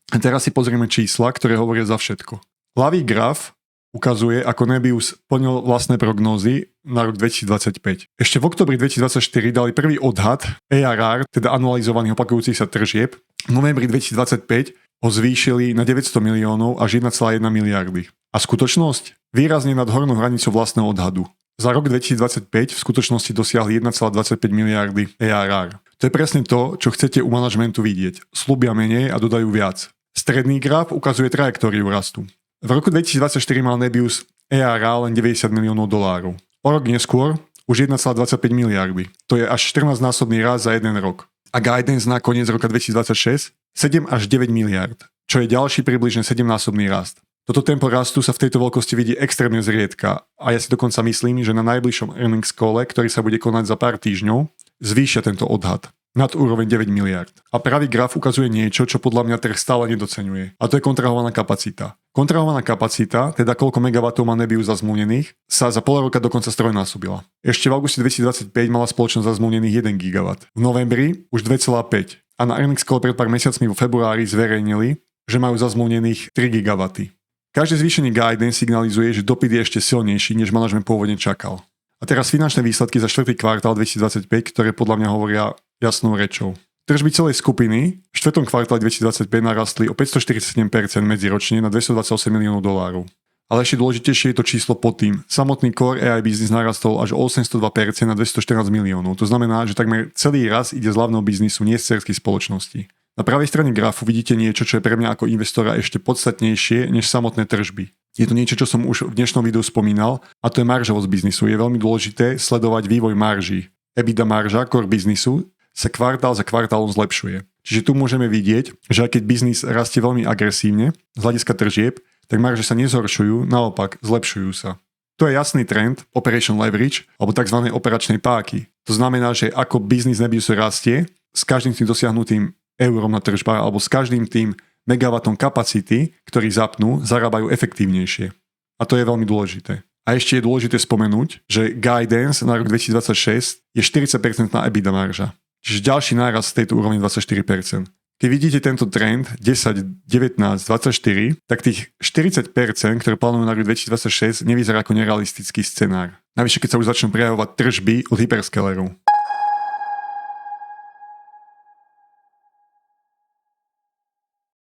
A: A teraz si pozrieme čísla, ktoré hovoria za všetko. Ľavý graf ukazuje, ako Nebius plnil vlastné prognózy na rok 2025. Ešte v oktobri 2024 dali prvý odhad ARR, teda anualizovaných opakujúcich sa tržieb. V novembri 2025 ho zvýšili na 900 miliónov až 1,1 miliardy. A skutočnosť? Výrazne nad hornú hranicu vlastného odhadu. Za rok 2025 v skutočnosti dosiahli 1,25 miliardy ARR. To je presne to, čo chcete u manažmentu vidieť. Sľubia menej a dodajú viac. Stredný graf ukazuje trajektóriu rastu. V roku 2024 mal Nebius ARR len 90 miliónov dolárov. O rok neskôr už 1,25 miliardy. To je až 14-násobný rast za jeden rok. A guidance na koniec roka 2026 7 až 9 miliard, čo je ďalší približne 7-násobný rast. Toto tempo rastu sa v tejto veľkosti vidí extrémne zriedka a ja si dokonca myslím, že na najbližšom earnings call, ktorý sa bude konať za pár týždňov, zvýšia tento odhad nad úroveň 9 miliard. A pravý graf ukazuje niečo, čo podľa mňa trh stále nedoceňuje. A to je kontrahovaná kapacita. Kontrahovaná kapacita, teda koľko megawattov má Nebius zazmluvnených, sa za pol roka dokonca strojnásobila. Ešte v auguste 2025 mala spoločnosť zazmluvnených 1 gigawatt. V novembri už 2,5. A na earnings call pred pár mesiacmi vo februári zverejnili, že majú zazmluvnených 3 gigawaty. Každé zvýšenie guidance signalizuje, že dopyt je ešte silnejší, než manažment pôvodne čakal. A teraz finančné výsledky za 4. kvartál 2025, ktoré podľa mňa hovoria jasnou rečou. Tržby celej skupiny v 4. kvartále 2025 narastli o 547% medziročne na 228 miliónov dolárov. Ale ešte dôležitejšie je to číslo pod tým. Samotný core AI business narastol až o 802% na 214 miliónov. To znamená, že takmer celý raz ide z hlavného biznisu, nie z dcérskej spoločnosti. Na pravej strane grafu vidíte niečo, čo je pre mňa ako investora ešte podstatnejšie než samotné tržby. Je to niečo, čo som už v dnešnom videu spomínal, a to je maržovosť biznisu. Je veľmi dôležité sledovať vývoj marží. EBITDA marža core biznisu sa kvartál za kvartálom zlepšuje. Čiže tu môžeme vidieť, že aj keď biznis rastie veľmi agresívne z hľadiska tržieb, tak marže sa nezhoršujú, naopak zlepšujú sa. To je jasný trend operation leverage alebo tzv. Operačnej páky. To znamená, že ako biznis Nebiusu rastie, s každým tým dosiahnutým eurom na tržbách alebo s každým tým megawattom kapacity, ktorý zapnú, zarábajú efektívnejšie. A to je veľmi dôležité. A ešte je dôležité spomenúť, že guidance na rok 2026 je 40% na EBITDA marža. Čiže ďalší náraz z tejto úrovne 24%. Keď vidíte tento trend 10, 19, 24, tak tých 40%, ktoré plánujú na rok 2026, nevyzerá ako nerealistický scenár. Navyše, keď sa už začnú prejavovať tržby od hyperscalerov.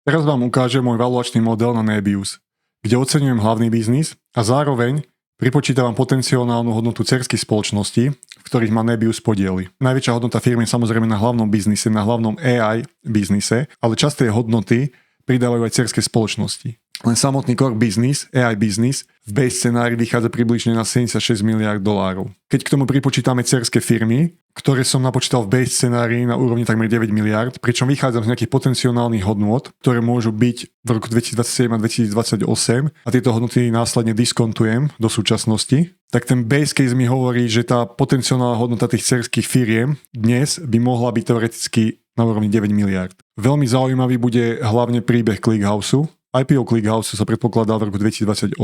A: Teraz vám ukážem môj valuačný model na Nebius, kde oceňujem hlavný biznis a zároveň pripočítavam potenciálnu hodnotu dcérskych spoločností, v ktorých má Nebius podiely. Najväčšia hodnota firmy je samozrejme na hlavnom biznise, na hlavnom AI biznise, ale časté hodnoty pridávajú aj dcérske spoločnosti. Len samotný core business, AI business, v base scenári vychádza približne na 76 miliárd dolárov. Keď k tomu pripočítame dcerské firmy, ktoré som napočítal v base scenári na úrovni takmer 9 miliárd, pričom vychádzam z nejakých potenciálnych hodnôt, ktoré môžu byť v roku 2027 a 2028 a tieto hodnoty následne diskontujem do súčasnosti, tak ten base case mi hovorí, že tá potenciálna hodnota tých dcerských firiem dnes by mohla byť teoreticky na úrovni 9 miliárd. Veľmi zaujímavý bude hlavne príbeh ClickHouseu. IPO ClickHouseu sa predpokladá v roku 2028.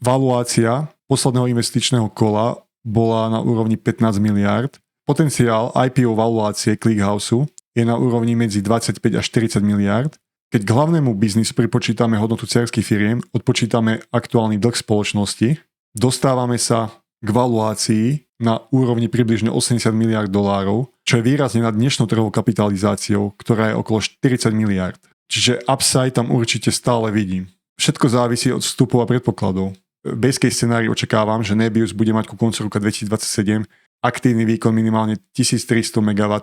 A: Valuácia posledného investičného kola bola na úrovni 15 miliárd. Potenciál IPO valuácie ClickHouseu je na úrovni medzi 25 až 40 miliárd. Keď k hlavnému biznisu pripočítame hodnotu dcerských firiem, odpočítame aktuálny dlh spoločnosti, dostávame sa k valuácii na úrovni približne 80 miliárd dolárov, čo je výrazne nad dnešnou trhovou kapitalizáciou, ktorá je okolo 40 miliárd. Čiže upside tam určite stále vidím. Všetko závisí od vstupov a predpokladov. V base case scenári očakávam, že Nebius bude mať ku koncu roka 2027 aktívny výkon minimálne 1300 MW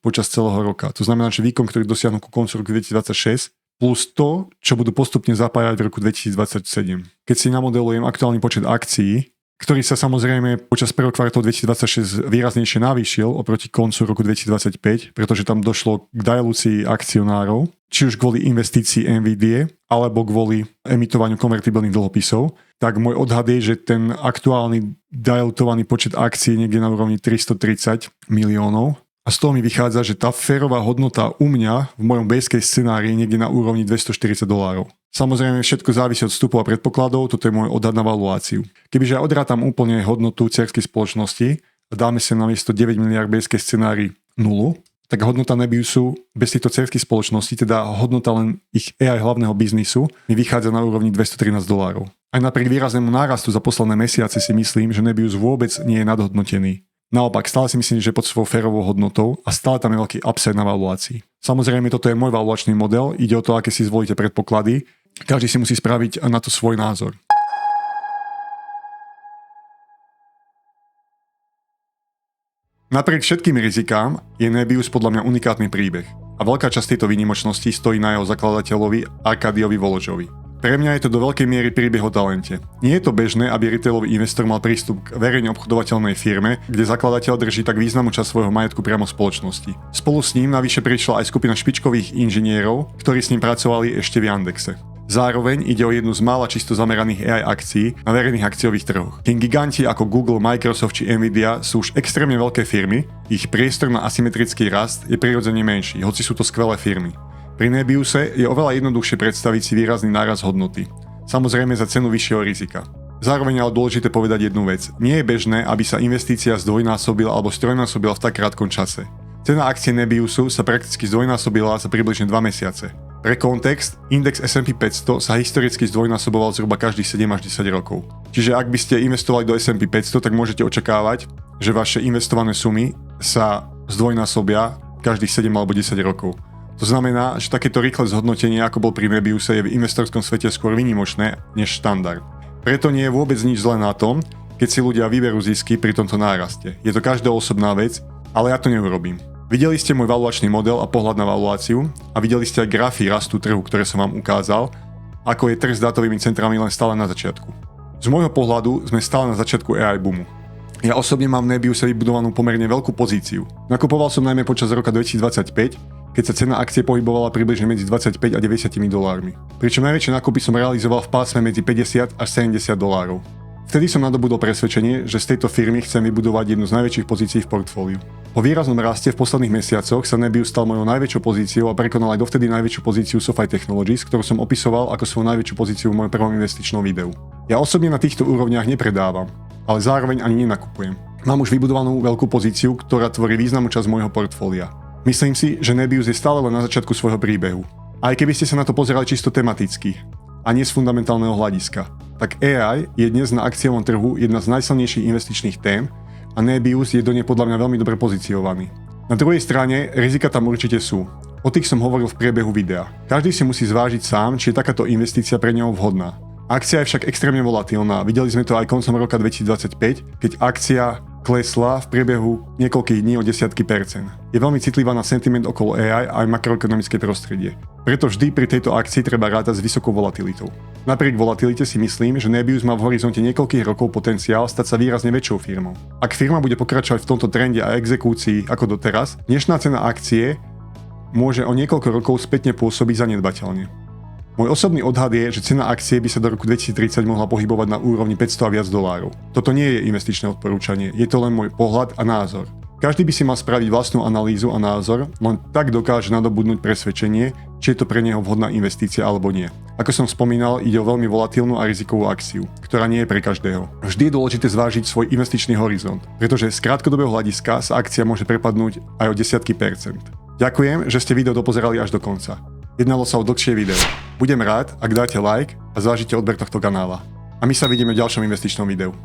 A: počas celého roka. To znamená, že výkon, ktorý dosiahnu ku koncu roku 2026, plus to, čo budú postupne zapájať v roku 2027. Keď si namodelujem aktuálny počet akcií, ktorý sa samozrejme počas prvého kvartálu 2026 výraznejšie navýšil oproti koncu roku 2025, pretože tam došlo k dilúcii akcionárov, či už kvôli investícii NVIDIA, alebo kvôli emitovaniu konvertibilných dlhopisov, tak môj odhad je, že ten aktuálny dilutovaný počet akcií niekde na úrovni 330 miliónov. A z toho mi vychádza, že tá férová hodnota u mňa v mojom base case scenárii niekde na úrovni $240. Samozrejme všetko závisí od vstupov a predpokladov, toto je môj odhad na valuáciu. Kebyže ja odrátam úplne hodnotu dcerskej spoločnosti a dáme sa na miesto 9 miliard base case scenárii 0, tak hodnota Nebiusu bez týchto dcerských spoločností, teda hodnota len ich AI hlavného biznisu, mi vychádza na úrovni $213. Aj napriek výraznému nárastu za posledné mesiace si myslím, že Nebius vôbec nie je nadhodnotený. Naopak, stále si myslím, že je pod svojou férovou hodnotou a stále tam je veľký upside na valuácii. Samozrejme, toto je môj valuačný model, ide o to, aké si zvolíte predpoklady. Každý si musí spraviť na to svoj názor. Napriek všetkým rizikám je Nebius podľa mňa unikátny príbeh a veľká časť tejto výnimočnosti stojí na jeho zakladateľovi Arkadiovi Voložovi. Pre mňa je to do veľkej miery príbeh o talente. Nie je to bežné, aby retailový investor mal prístup k verejne obchodovateľnej firme, kde zakladateľ drží tak významnú časť svojho majetku priamo v spoločnosti. Spolu s ním navyše prišla aj skupina špičkových inžinierov, ktorí s ním pracovali ešte v Yandexe. Zároveň ide o jednu z mála čisto zameraných AI akcií na verejných akciových trhoch. Kým giganti ako Google, Microsoft či Nvidia sú už extrémne veľké firmy, ich priestor na asymetrický rast je prirodzene menší, hoci sú to skvelé firmy. Pri Nebiuse je oveľa jednoduchšie predstaviť si výrazný náraz hodnoty. Samozrejme za cenu vyššieho rizika. Zároveň ale dôležité povedať jednu vec. Nie je bežné, aby sa investícia zdvojnásobila alebo strojnásobila v tak krátkom čase. Cena akcie Nebiusu sa prakticky zdvojnásobila za približne 2 mesiace. Pre kontext, index S&P 500 sa historicky zdvojnásoboval zhruba každých 7 až 10 rokov. Čiže ak by ste investovali do S&P 500, tak môžete očakávať, že vaše investované sumy sa zdvojnásobia každých 7 alebo 10 rokov. To znamená, že takéto rýchle zhodnotenie, ako bol pri Nebiuse, je v investorskom svete skôr výnimočné než štandard. Preto nie je vôbec nič zlé na tom, keď si ľudia vyberú zisky pri tomto náraste. Je to každá osobná vec, ale ja to neurobím. Videli ste môj valuačný model a pohľad na valuáciu a videli ste aj grafy rastu trhu, ktoré som vám ukázal, ako je trh s dátovými centrami len stále na začiatku. Z môjho pohľadu sme stále na začiatku AI boomu. Ja osobne mám v Nebiuse vybudovanú pomerne veľkú pozíciu. Nakupoval som najmä počas roka 2025, keď sa cena akcie pohybovala približne medzi 25 a 90 dolármi. Pričom najväčšie nákupy som realizoval v pásme medzi 50 až 70 dolárov. Vtedy som nadobudol presvedčenie, že z tejto firmy chcem vybudovať jednu z najväčších pozícií v portfóliu. Po výraznom raste v posledných mesiacoch sa Nebius stal mojou najväčšou pozíciou a prekonal aj dovtedy najväčšiu pozíciu SoFi Technologies, ktorú som opisoval ako svoju najväčšiu pozíciu v mojom prvom investičnom videu. Ja osobne na týchto úrovniach nepredávam, ale zároveň ani nenakupujem. Mám už vybudovanú veľkú pozíciu, ktorá tvorí významnú časť môjho portfólia. Myslím si, že Nebius je stále len na začiatku svojho príbehu. Aj keby ste sa na to pozerali čisto tematicky a nie z fundamentálneho hľadiska, tak AI je dnes na akciovom trhu jedna z najsilnejších investičných tém a Nebius je do nej podľa mňa veľmi dobre pozíciovaný. Na druhej strane, rizika tam určite sú. O tých som hovoril v priebehu videa. Každý si musí zvážiť sám, či je takáto investícia pre neho vhodná. Akcia je však extrémne volatilná. Videli sme to aj koncom roka 2025, keď akcia klesla v priebehu niekoľkých dní o desiatky percent. Je veľmi citlivá na sentiment okolo AI a aj makroekonomické prostredie. Preto vždy pri tejto akcii treba rátať s vysokou volatilitou. Napriek volatilite si myslím, že Nebius má v horizonte niekoľkých rokov potenciál stať sa výrazne väčšou firmou. Ak firma bude pokračovať v tomto trende a exekúcii ako doteraz, dnešná cena akcie môže o niekoľko rokov spätne pôsobiť zanedbateľne. Môj osobný odhad je, že cena akcie by sa do roku 2030 mohla pohybovať na úrovni 500 a viac dolárov. Toto nie je investičné odporúčanie, je to len môj pohľad a názor. Každý by si mal spraviť vlastnú analýzu a názor, len tak dokáže nadobudnúť presvedčenie, či je to pre neho vhodná investícia alebo nie. Ako som spomínal, ide o veľmi volatilnú a rizikovú akciu, ktorá nie je pre každého. Vždy je dôležité zvážiť svoj investičný horizont, pretože z krátkodobého hľadiska sa akcia môže prepadnúť aj o desiatky percent. Ďakujem, že ste video dopozerali až do konca. Jednalo sa o dlhšie video. Budem rád, ak dáte like a zvážite odber tohto kanála. A my sa vidíme v ďalšom investičnom videu.